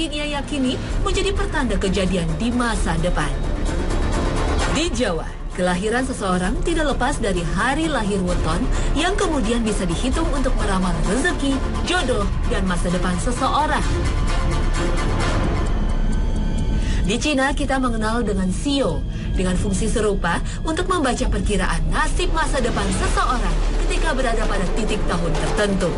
mungkin ia yakini menjadi pertanda kejadian di masa depan. Di Jawa, kelahiran seseorang tidak lepas dari hari lahir weton yang kemudian bisa dihitung untuk meramal rezeki, jodoh, dan masa depan seseorang. Di Cina, kita mengenal dengan Sio, dengan fungsi serupa untuk membaca perkiraan nasib masa depan seseorang ketika berada pada titik tahun tertentu.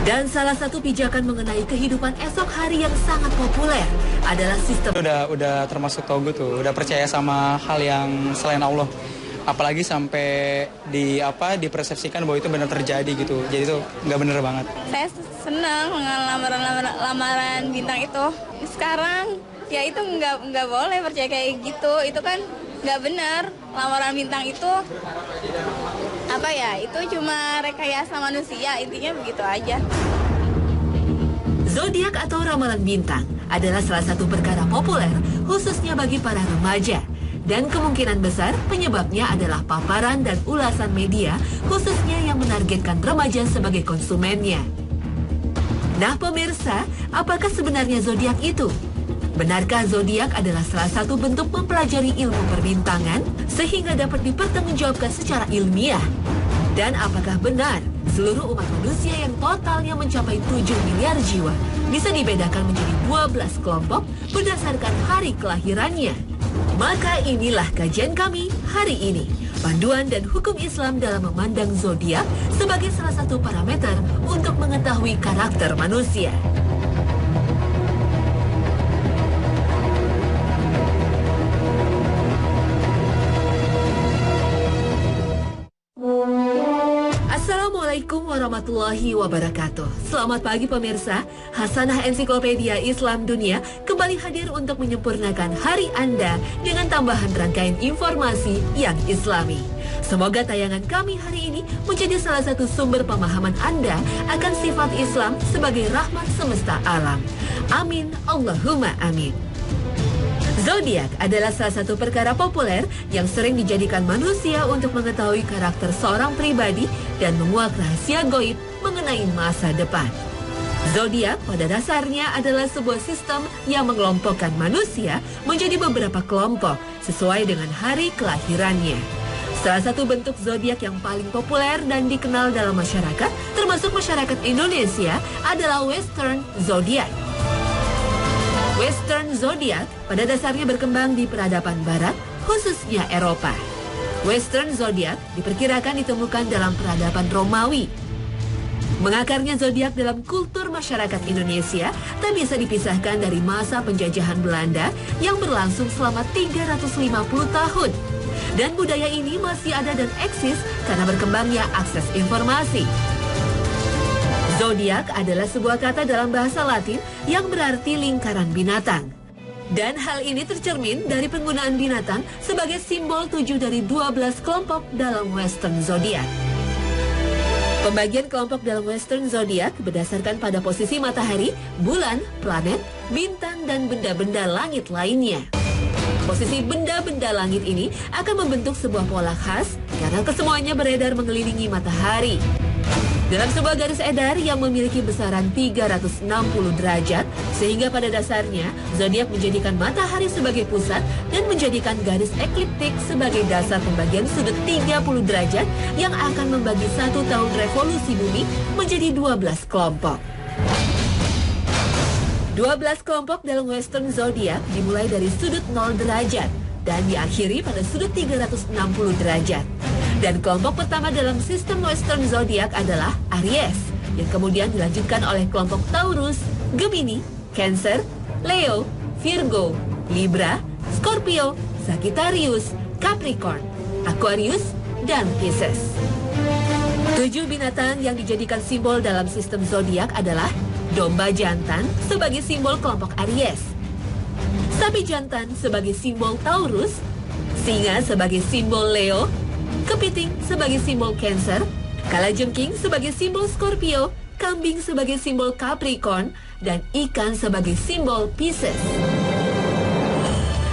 Dan salah satu pijakan mengenai kehidupan esok hari yang sangat populer adalah sistem. Udah termasuk togut tuh, udah percaya sama hal yang selain Allah. Apalagi sampai dipersepsikan bahwa itu benar terjadi gitu. Jadi itu nggak bener banget. Saya senang dengan lamaran bintang itu. Sekarang ya itu nggak boleh percaya kayak gitu. Itu kan nggak benar. Lamaran bintang itu itu cuma rekayasa manusia, intinya begitu aja. Zodiak atau ramalan bintang adalah salah satu perkara populer khususnya bagi para remaja. Dan kemungkinan besar penyebabnya adalah paparan dan ulasan media khususnya yang menargetkan remaja sebagai konsumennya. Nah pemirsa, apakah sebenarnya zodiak itu? Benarkah zodiak adalah salah satu bentuk mempelajari ilmu perbintangan sehingga dapat dipertanggungjawabkan secara ilmiah? Dan apakah benar seluruh umat manusia yang totalnya mencapai 7 miliar jiwa bisa dibedakan menjadi 12 kelompok berdasarkan hari kelahirannya? Maka inilah kajian kami hari ini. Panduan dan hukum Islam dalam memandang zodiak sebagai salah satu parameter untuk mengetahui karakter manusia. Assalamualaikum warahmatullahi wabarakatuh. Selamat pagi pemirsa. Hasanah Ensiklopedia Islam Dunia kembali hadir untuk menyempurnakan hari Anda dengan tambahan rangkaian informasi yang islami. Semoga tayangan kami hari ini menjadi salah satu sumber pemahaman Anda akan sifat Islam sebagai rahmat semesta alam. Amin, Allahumma amin. Zodiak adalah salah satu perkara populer yang sering dijadikan manusia untuk mengetahui karakter seorang pribadi dan menguak rahasia goib mengenai masa depan. Zodiak pada dasarnya adalah sebuah sistem yang mengelompokkan manusia menjadi beberapa kelompok sesuai dengan hari kelahirannya. Salah satu bentuk zodiak yang paling populer dan dikenal dalam masyarakat, termasuk masyarakat Indonesia, adalah Western Zodiac. Western Zodiac pada dasarnya berkembang di peradaban barat, khususnya Eropa. Western Zodiac diperkirakan ditemukan dalam peradaban Romawi. Mengakarnya zodiak dalam kultur masyarakat Indonesia tak bisa dipisahkan dari masa penjajahan Belanda yang berlangsung selama 350 tahun. Dan budaya ini masih ada dan eksis karena berkembangnya akses informasi. Zodiak adalah sebuah kata dalam bahasa Latin yang berarti lingkaran binatang. Dan hal ini tercermin dari penggunaan binatang sebagai simbol 7 dari 12 kelompok dalam Western Zodiac. Pembagian kelompok dalam Western Zodiac berdasarkan pada posisi matahari, bulan, planet, bintang, dan benda-benda langit lainnya. Posisi benda-benda langit ini akan membentuk sebuah pola khas karena kesemuanya beredar mengelilingi matahari. Dalam sebuah garis edar yang memiliki besaran 360 derajat, sehingga pada dasarnya zodiak menjadikan matahari sebagai pusat dan menjadikan garis ekliptik sebagai dasar pembagian sudut 30 derajat yang akan membagi satu tahun revolusi bumi menjadi 12 kelompok. 12 kelompok dalam Western Zodiac dimulai dari sudut 0 derajat dan diakhiri pada sudut 360 derajat. Dan kelompok pertama dalam sistem Western Zodiac adalah Aries, yang kemudian dilanjutkan oleh kelompok Taurus, Gemini, Cancer, Leo, Virgo, Libra, Scorpio, Sagittarius, Capricorn, Aquarius, dan Pisces. 7 binatang yang dijadikan simbol dalam sistem zodiak adalah domba jantan sebagai simbol kelompok Aries, sapi jantan sebagai simbol Taurus, singa sebagai simbol Leo, kepiting sebagai simbol Cancer, kalajengking sebagai simbol Scorpio, kambing sebagai simbol Capricorn, dan ikan sebagai simbol Pisces.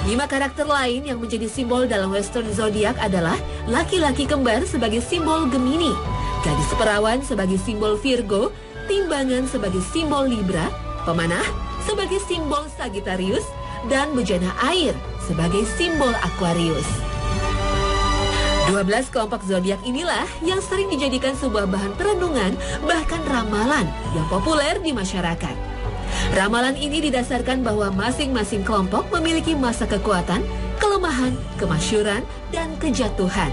5 karakter lain yang menjadi simbol dalam Western Zodiac adalah laki-laki kembar sebagai simbol Gemini, gadis perawan sebagai simbol Virgo, timbangan sebagai simbol Libra, pemanah sebagai simbol Sagittarius, dan bejana air sebagai simbol Aquarius. 12 kelompok zodiak inilah yang sering dijadikan sebuah bahan perenungan, bahkan ramalan yang populer di masyarakat. Ramalan ini didasarkan bahwa masing-masing kelompok memiliki masa kekuatan, kelemahan, kemasyuran, dan kejatuhan.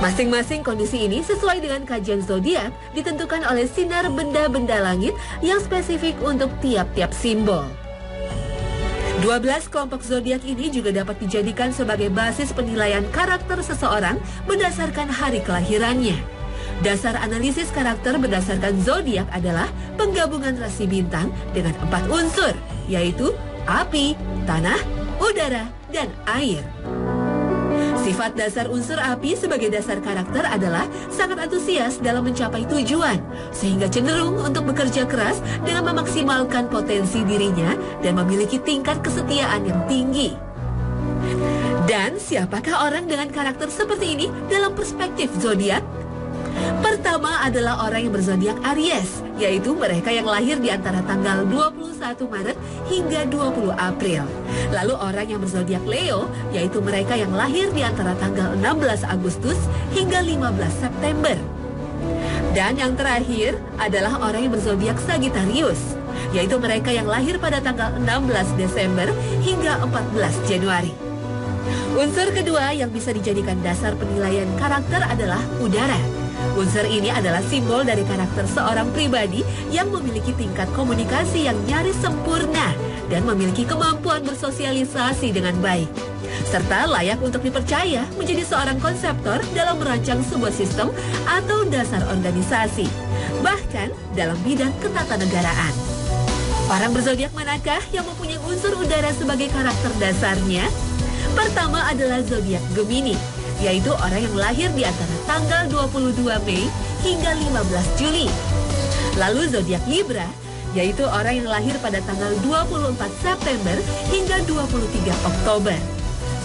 Masing-masing kondisi ini sesuai dengan kajian zodiak ditentukan oleh sinar benda-benda langit yang spesifik untuk tiap-tiap simbol. 12 kelompok zodiak ini juga dapat dijadikan sebagai basis penilaian karakter seseorang berdasarkan hari kelahirannya. Dasar analisis karakter berdasarkan zodiak adalah penggabungan rasi bintang dengan 4 unsur, yaitu api, tanah, udara, dan air. Sifat dasar unsur api sebagai dasar karakter adalah sangat antusias dalam mencapai tujuan, sehingga cenderung untuk bekerja keras dengan memaksimalkan potensi dirinya dan memiliki tingkat kesetiaan yang tinggi. Dan siapakah orang dengan karakter seperti ini dalam perspektif zodiak? Pertama adalah orang yang berzodiak Aries, yaitu mereka yang lahir di antara tanggal 21 Maret hingga 20 April. Lalu orang yang berzodiak Leo, yaitu mereka yang lahir di antara tanggal 16 Agustus hingga 15 September. Dan yang terakhir adalah orang yang berzodiak Sagittarius, yaitu mereka yang lahir pada tanggal 16 Desember hingga 14 Januari. Unsur kedua yang bisa dijadikan dasar penilaian karakter adalah udara. Unsur ini adalah simbol dari karakter seorang pribadi yang memiliki tingkat komunikasi yang nyaris sempurna dan memiliki kemampuan bersosialisasi dengan baik, serta layak untuk dipercaya menjadi seorang konseptor dalam merancang sebuah sistem atau dasar organisasi, bahkan dalam bidang ketatanegaraan. Orang berzodiak manakah yang mempunyai unsur udara sebagai karakter dasarnya? Pertama adalah zodiak Gemini, yaitu orang yang lahir di antara tanggal 22 Mei hingga 15 Juli. Lalu zodiak Libra, yaitu orang yang lahir pada tanggal 24 September hingga 23 Oktober.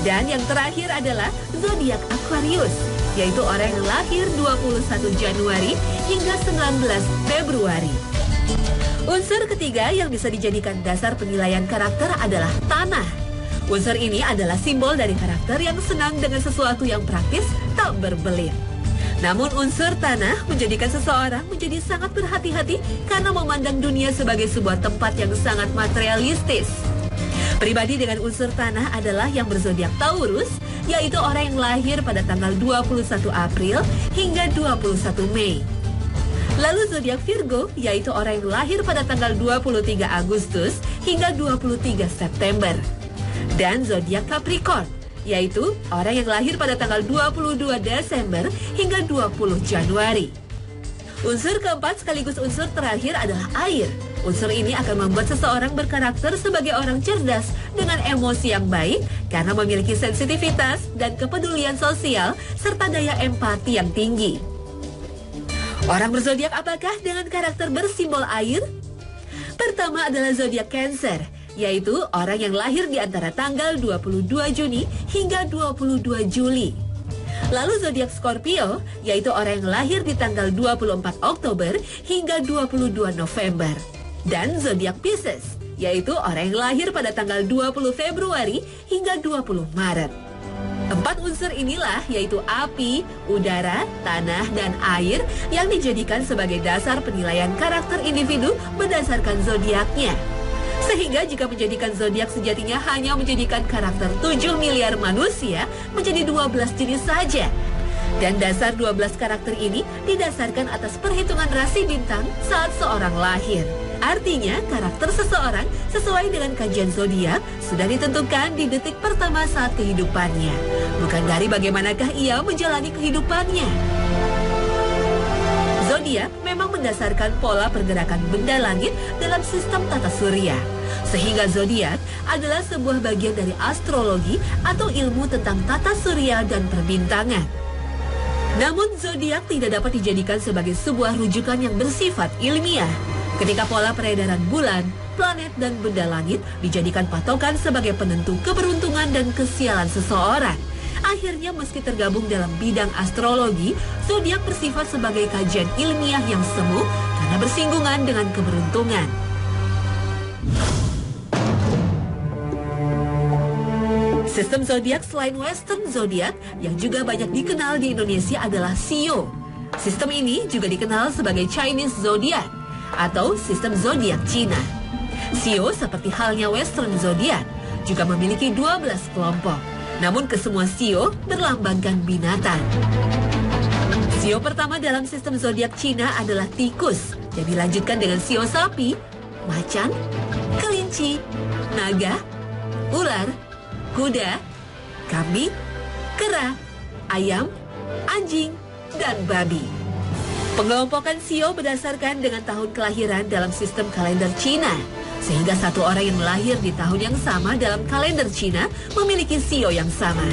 Dan yang terakhir adalah zodiak Aquarius, yaitu orang yang lahir 21 Januari hingga 19 Februari. Unsur ketiga yang bisa dijadikan dasar penilaian karakter adalah tanah. Unsur ini adalah simbol dari karakter yang senang dengan sesuatu yang praktis, tak berbelit. Namun unsur tanah menjadikan seseorang menjadi sangat berhati-hati karena memandang dunia sebagai sebuah tempat yang sangat materialistis. Pribadi dengan unsur tanah adalah yang berzodiak Taurus, yaitu orang yang lahir pada tanggal 21 April hingga 21 Mei. Lalu zodiak Virgo, yaitu orang yang lahir pada tanggal 23 Agustus hingga 23 September. Dan zodiak Capricorn, yaitu orang yang lahir pada tanggal 22 Desember hingga 20 Januari. Unsur keempat sekaligus unsur terakhir adalah air. Unsur ini akan membuat seseorang berkarakter sebagai orang cerdas dengan emosi yang baik karena memiliki sensitivitas dan kepedulian sosial serta daya empati yang tinggi. Orang berzodiak apakah dengan karakter bersimbol air? Pertama adalah zodiak Cancer, yaitu orang yang lahir di antara tanggal 22 Juni hingga 22 Juli. Lalu zodiak Scorpio, yaitu orang yang lahir di tanggal 24 Oktober hingga 22 November. Dan zodiak Pisces, yaitu orang yang lahir pada tanggal 20 Februari hingga 20 Maret. 4 unsur inilah yaitu api, udara, tanah, dan air yang dijadikan sebagai dasar penilaian karakter individu berdasarkan zodiaknya. Sehingga jika menjadikan zodiak sejatinya hanya menjadikan karakter 7 miliar manusia menjadi 12 jenis saja. Dan dasar 12 karakter ini didasarkan atas perhitungan rasi bintang saat seorang lahir. Artinya karakter seseorang sesuai dengan kajian zodiak sudah ditentukan di detik pertama saat kehidupannya, bukan dari bagaimanakah ia menjalani kehidupannya. Zodiak memang mendasarkan pola pergerakan benda langit dalam sistem tata surya. Sehingga zodiak adalah sebuah bagian dari astrologi atau ilmu tentang tata surya dan perbintangan. Namun zodiak tidak dapat dijadikan sebagai sebuah rujukan yang bersifat ilmiah. Ketika pola peredaran bulan, planet, dan benda langit dijadikan patokan sebagai penentu keberuntungan dan kesialan seseorang. Akhirnya meski tergabung dalam bidang astrologi, zodiak bersifat sebagai kajian ilmiah yang semu karena bersinggungan dengan keberuntungan. Sistem zodiak selain Western zodiak yang juga banyak dikenal di Indonesia adalah Sio. Sistem ini juga dikenal sebagai Chinese zodiak atau sistem zodiak Cina. Sio seperti halnya Western zodiak juga memiliki 12 kelompok. Namun kesemua Sio berlambangkan binatang. Sio pertama dalam sistem zodiak Cina adalah tikus, yang dilanjutkan dengan Sio sapi, macan, kelinci, naga, ular, kuda, kambing, kera, ayam, anjing, dan babi. Pengelompokan Sio berdasarkan dengan tahun kelahiran dalam sistem kalender Cina, sehingga satu orang yang lahir di tahun yang sama dalam kalender Cina memiliki Sio yang sama.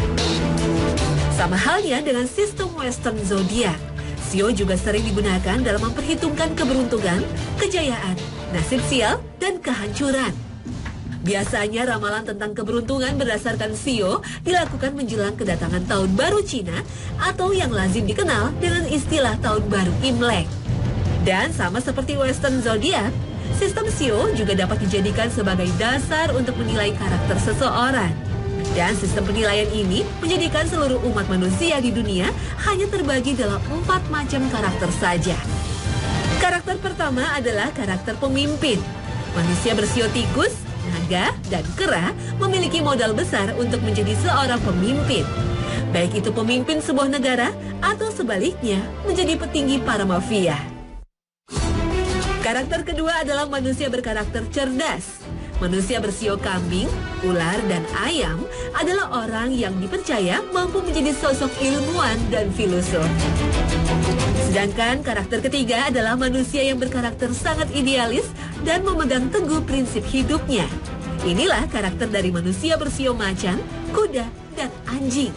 Sama halnya dengan sistem Western zodiak, Sio juga sering digunakan dalam memperhitungkan keberuntungan, kejayaan, nasib sial, dan kehancuran. Biasanya ramalan tentang keberuntungan berdasarkan Sio dilakukan menjelang kedatangan tahun baru Cina atau yang lazim dikenal dengan istilah tahun baru Imlek. Dan sama seperti Western zodiak, sistem Sio juga dapat dijadikan sebagai dasar untuk menilai karakter seseorang. Dan sistem penilaian ini menjadikan seluruh umat manusia di dunia hanya terbagi dalam 4 macam karakter saja. Karakter pertama adalah karakter pemimpin. Manusia bersio tikus, naga, dan kera memiliki modal besar untuk menjadi seorang pemimpin. Baik itu pemimpin sebuah negara atau sebaliknya menjadi petinggi para mafia. Karakter kedua adalah manusia berkarakter cerdas. Manusia bersio kambing, ular, dan ayam adalah orang yang dipercaya mampu menjadi sosok ilmuwan dan filosof. Sedangkan karakter ketiga adalah manusia yang berkarakter sangat idealis dan memegang teguh prinsip hidupnya. Inilah karakter dari manusia bersio macan, kuda, dan anjing.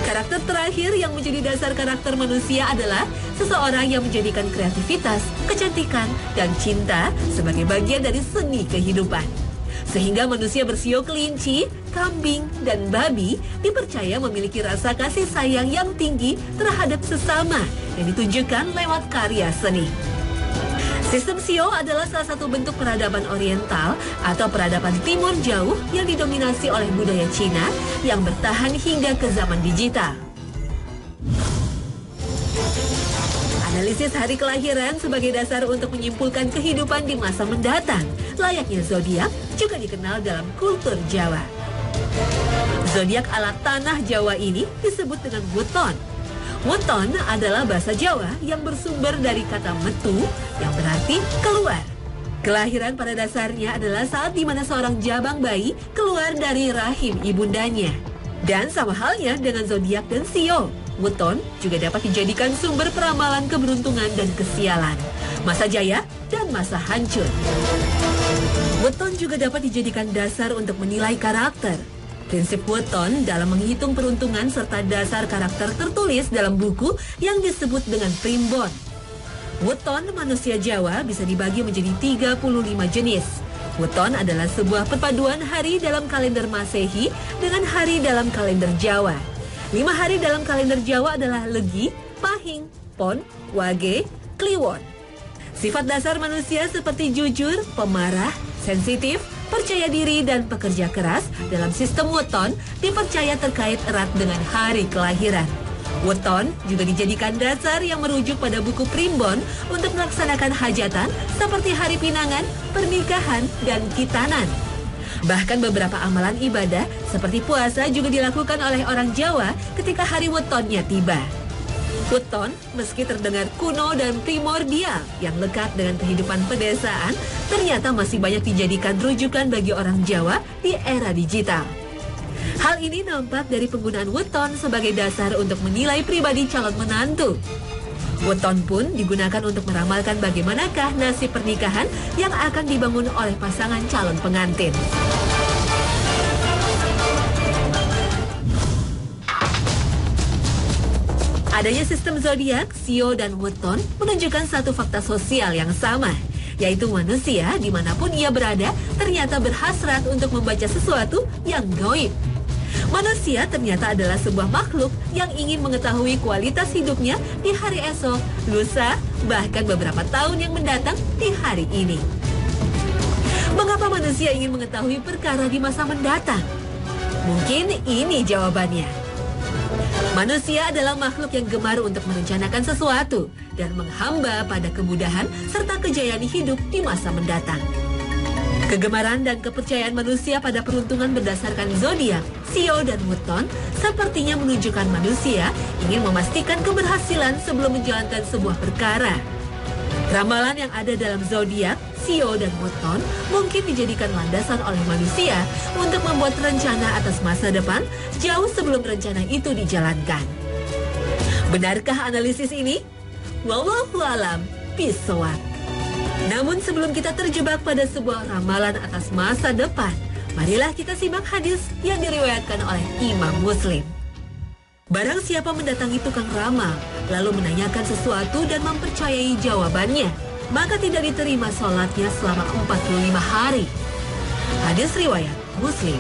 Karakter terakhir yang menjadi dasar karakter manusia adalah seseorang yang menjadikan kreativitas, kecantikan, dan cinta sebagai bagian dari seni kehidupan. Sehingga manusia bersio kelinci, kambing, dan babi dipercaya memiliki rasa kasih sayang yang tinggi terhadap sesama yang ditunjukkan lewat karya seni. Sistem Sio adalah salah satu bentuk peradaban oriental atau peradaban timur jauh yang didominasi oleh budaya Cina yang bertahan hingga ke zaman digital. Analisis hari kelahiran sebagai dasar untuk menyimpulkan kehidupan di masa mendatang, layaknya zodiak juga dikenal dalam kultur Jawa. Zodiak ala tanah Jawa ini disebut dengan weton. Weton adalah bahasa Jawa yang bersumber dari kata metu yang berarti keluar. Kelahiran pada dasarnya adalah saat di mana seorang jabang bayi keluar dari rahim ibundanya. Dan sama halnya dengan zodiak dan Sio, weton juga dapat dijadikan sumber peramalan keberuntungan dan kesialan, masa jaya dan masa hancur. Weton juga dapat dijadikan dasar untuk menilai karakter. Prinsip weton dalam menghitung peruntungan serta dasar karakter tertulis dalam buku yang disebut dengan primbon. Weton manusia Jawa bisa dibagi menjadi 35 jenis. Weton adalah sebuah perpaduan hari dalam kalender Masehi dengan hari dalam kalender Jawa. 5 hari dalam kalender Jawa adalah Legi, Pahing, Pon, Wage, Kliwon. Sifat dasar manusia seperti jujur, pemarah, sensitif, percaya diri, dan pekerja keras dalam sistem weton dipercaya terkait erat dengan hari kelahiran. Weton juga dijadikan dasar yang merujuk pada buku primbon untuk melaksanakan hajatan seperti hari pinangan, pernikahan, dan kitanan. Bahkan beberapa amalan ibadah seperti puasa juga dilakukan oleh orang Jawa ketika hari wetonnya tiba. Weton, meski terdengar kuno dan primordial yang lekat dengan kehidupan pedesaan, ternyata masih banyak dijadikan rujukan bagi orang Jawa di era digital. Hal ini nampak dari penggunaan weton sebagai dasar untuk menilai pribadi calon menantu. Weton pun digunakan untuk meramalkan bagaimanakah nasib pernikahan yang akan dibangun oleh pasangan calon pengantin. Adanya sistem zodiak, Sio, dan weton menunjukkan satu fakta sosial yang sama, yaitu manusia dimanapun ia berada ternyata berhasrat untuk membaca sesuatu yang gaib. Manusia ternyata adalah sebuah makhluk yang ingin mengetahui kualitas hidupnya di hari esok, lusa, bahkan beberapa tahun yang mendatang di hari ini. Mengapa manusia ingin mengetahui perkara di masa mendatang? Mungkin ini jawabannya. Manusia adalah makhluk yang gemar untuk merencanakan sesuatu dan menghamba pada kemudahan serta kejayaan hidup di masa mendatang. Kegemaran dan kepercayaan manusia pada peruntungan berdasarkan zodiak, Sio dan Wuton sepertinya menunjukkan manusia ingin memastikan keberhasilan sebelum menjalankan sebuah perkara. Ramalan yang ada dalam zodiak, Sio dan Wuton mungkin dijadikan landasan oleh manusia untuk membuat rencana atas masa depan jauh sebelum rencana itu dijalankan. Benarkah analisis ini? Wallahu alam bishawab. Namun sebelum kita terjebak pada sebuah ramalan atas masa depan, marilah kita simak hadis yang diriwayatkan oleh Imam Muslim. Barang siapa mendatangi tukang ramal, lalu menanyakan sesuatu dan mempercayai jawabannya, maka tidak diterima sholatnya selama 45 hari. Hadis riwayat Muslim.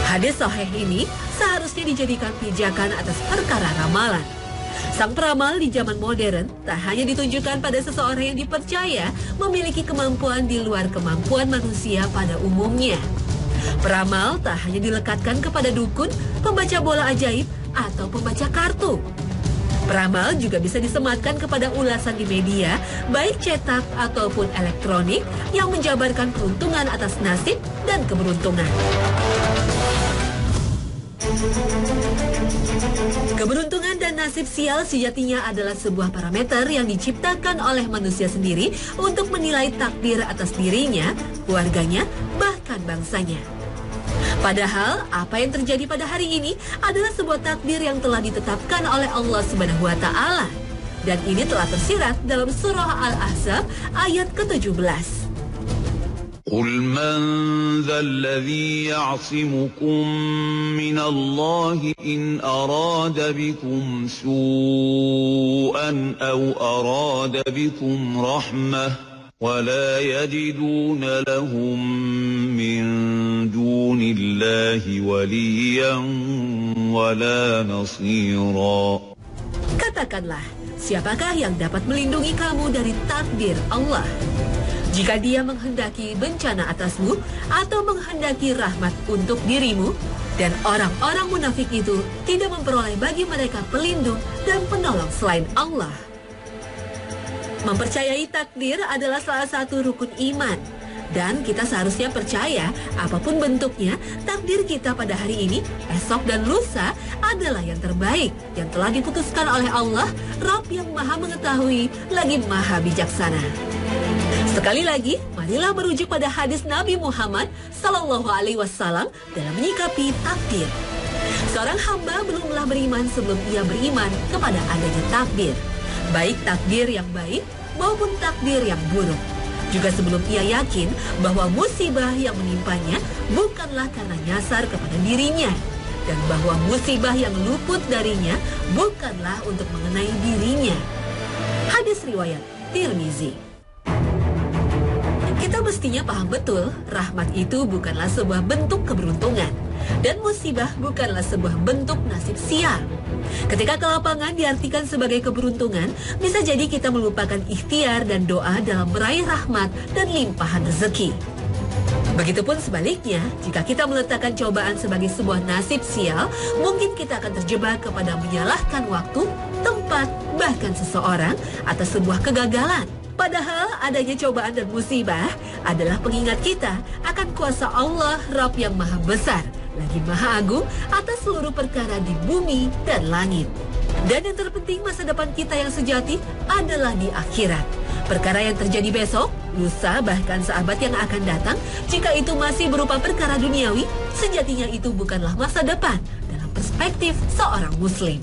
Hadis sahih ini seharusnya dijadikan pijakan atas perkara ramalan. Sang peramal di zaman modern tak hanya ditunjukkan pada seseorang yang dipercaya memiliki kemampuan di luar kemampuan manusia pada umumnya. Peramal tak hanya dilekatkan kepada dukun, pembaca bola ajaib, atau pembaca kartu. Peramal juga bisa disematkan kepada ulasan di media, baik cetak ataupun elektronik, yang menjabarkan peruntungan atas nasib dan keberuntungan. Keberuntungan dan nasib sial sejatinya adalah sebuah parameter yang diciptakan oleh manusia sendiri untuk menilai takdir atas dirinya, keluarganya, bahkan bangsanya. Padahal apa yang terjadi pada hari ini adalah sebuah takdir yang telah ditetapkan oleh Allah Subhanahu wa taala. Dan ini telah tersirat dalam surah Al-Ahzab ayat ke-17. قل من ذا الذي يعصمكم من الله إن أراد بكم سوءا أو أراد بكم رحمة ولا يجدون لهم من دون الله وليا ولا نصيرا. Katakanlah, siapakah yang dapat melindungi kamu dari takdir Allah? Jika dia menghendaki bencana atasmu atau menghendaki rahmat untuk dirimu, dan orang-orang munafik itu tidak memperoleh bagi mereka pelindung dan penolong selain Allah. Mempercayai takdir adalah salah satu rukun iman. Dan kita seharusnya percaya apapun bentuknya, takdir kita pada hari ini, esok dan lusa adalah yang terbaik yang telah diputuskan oleh Allah, Rabb yang maha mengetahui lagi maha bijaksana. Sekali lagi, marilah merujuk pada hadis Nabi Muhammad Sallallahu Alaihi Wasallam dalam menyikapi takdir. Seorang hamba belumlah beriman sebelum ia beriman kepada adanya takdir, baik takdir yang baik maupun takdir yang buruk. Juga sebelum ia yakin bahwa musibah yang menimpanya bukanlah karena nyasar kepada dirinya, dan bahwa musibah yang luput darinya bukanlah untuk mengenai dirinya. Hadis riwayat Tirmizi. Kita mestinya paham betul, rahmat itu bukanlah sebuah bentuk keberuntungan, dan musibah bukanlah sebuah bentuk nasib sial. Ketika kelapangan diartikan sebagai keberuntungan, bisa jadi kita melupakan ikhtiar dan doa dalam meraih rahmat dan limpahan rezeki. Begitupun sebaliknya, jika kita meletakkan cobaan sebagai sebuah nasib sial, mungkin kita akan terjebak kepada menyalahkan waktu, tempat, bahkan seseorang atas sebuah kegagalan. Padahal adanya cobaan dan musibah adalah pengingat kita akan kuasa Allah Rabb yang maha besar, lagi maha agung atas seluruh perkara di bumi dan langit. Dan yang terpenting, masa depan kita yang sejati adalah di akhirat. Perkara yang terjadi besok, lusa, bahkan sahabat yang akan datang, jika itu masih berupa perkara duniawi, sejatinya itu bukanlah masa depan dalam perspektif seorang muslim.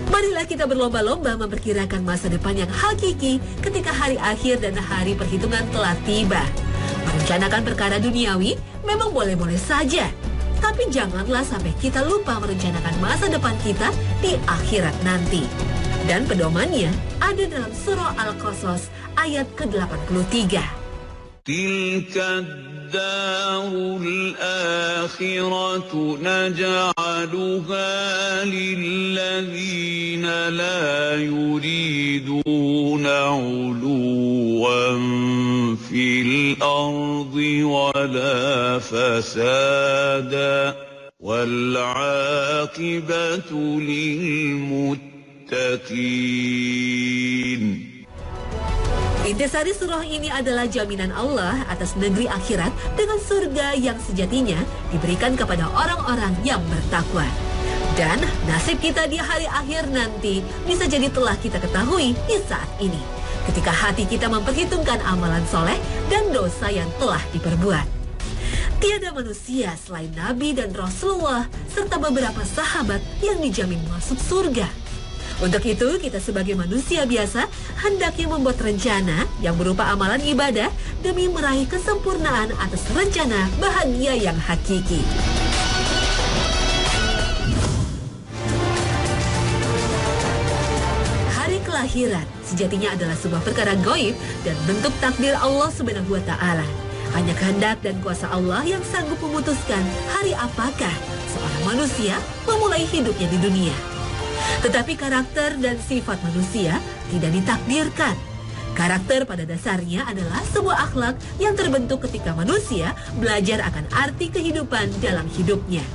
Marilah kita berlomba-lomba memperkirakan masa depan yang hakiki ketika hari akhir dan hari perhitungan telah tiba. Merencanakan perkara duniawi memang boleh-boleh saja, tapi janganlah sampai kita lupa merencanakan masa depan kita di akhirat nanti. Dan pedomannya ada dalam surah Al-Qasas ayat ke-83. تلك الدار الآخرة نجعلها للذين لا يريدون علوا في الأرض ولا فسادا والعاقبة للمتقين. Intisari surah ini adalah jaminan Allah atas negeri akhirat dengan surga yang sejatinya diberikan kepada orang-orang yang bertakwa. Dan nasib kita di hari akhir nanti bisa jadi telah kita ketahui di saat ini, ketika hati kita memperhitungkan amalan soleh dan dosa yang telah diperbuat. Tiada manusia selain Nabi dan Rasulullah serta beberapa sahabat yang dijamin masuk surga. Untuk itu, kita sebagai manusia biasa hendaknya membuat rencana yang berupa amalan ibadah demi meraih kesempurnaan atas rencana bahagia yang hakiki. Hari kelahiran sejatinya adalah sebuah perkara gaib dan bentuk takdir Allah Subhanahu wa Ta'ala. Hanya kehendak dan kuasa Allah yang sanggup memutuskan hari apakah seorang manusia memulai hidupnya di dunia. Tetapi karakter dan sifat manusia tidak ditakdirkan. Karakter pada dasarnya adalah sebuah akhlak yang terbentuk ketika manusia belajar akan arti kehidupan dalam hidupnya.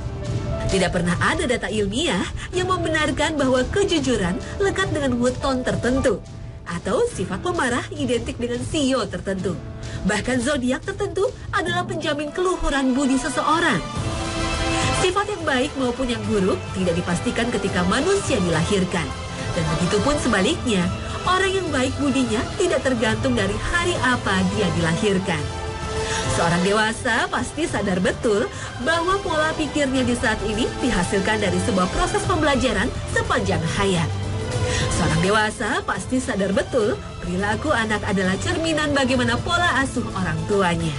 Tidak pernah ada data ilmiah yang membenarkan bahwa kejujuran lekat dengan weton tertentu, atau sifat pemarah identik dengan sio tertentu. Bahkan zodiak tertentu adalah penjamin keluhuran budi seseorang. Sifat yang baik maupun yang buruk tidak dipastikan ketika manusia dilahirkan. Dan begitupun sebaliknya, orang yang baik budinya tidak tergantung dari hari apa dia dilahirkan. Seorang dewasa pasti sadar betul bahwa pola pikirnya di saat ini dihasilkan dari sebuah proses pembelajaran sepanjang hayat. Seorang dewasa pasti sadar betul perilaku anak adalah cerminan bagaimana pola asuh orang tuanya.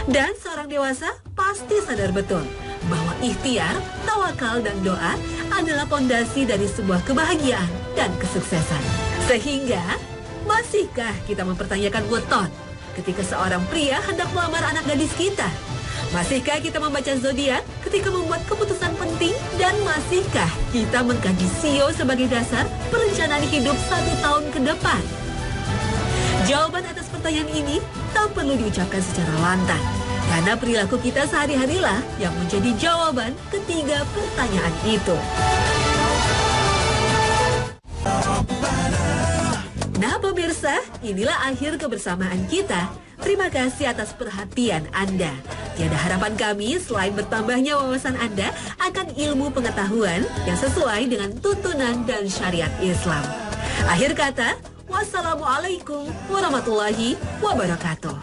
Dan seorang dewasa pasti sadar betul bahwa ikhtiar, tawakal, dan doa adalah pondasi dari sebuah kebahagiaan dan kesuksesan. Sehingga, masihkah kita mempertanyakan weton ketika seorang pria hendak melamar anak gadis kita? Masihkah kita membaca zodiak ketika membuat keputusan penting? Dan masihkah kita mengkaji sio sebagai dasar perencanaan hidup 1 tahun ke depan? Jawaban atas pertanyaan ini tak perlu diucapkan secara lantang, karena perilaku kita sehari-harilah yang menjadi jawaban ketiga pertanyaan itu. Nah pemirsa, inilah akhir kebersamaan kita. Terima kasih atas perhatian Anda. Tiada harapan kami selain bertambahnya wawasan Anda akan ilmu pengetahuan yang sesuai dengan tuntunan dan syariat Islam. Akhir kata, wassalamualaikum warahmatullahi wabarakatuh.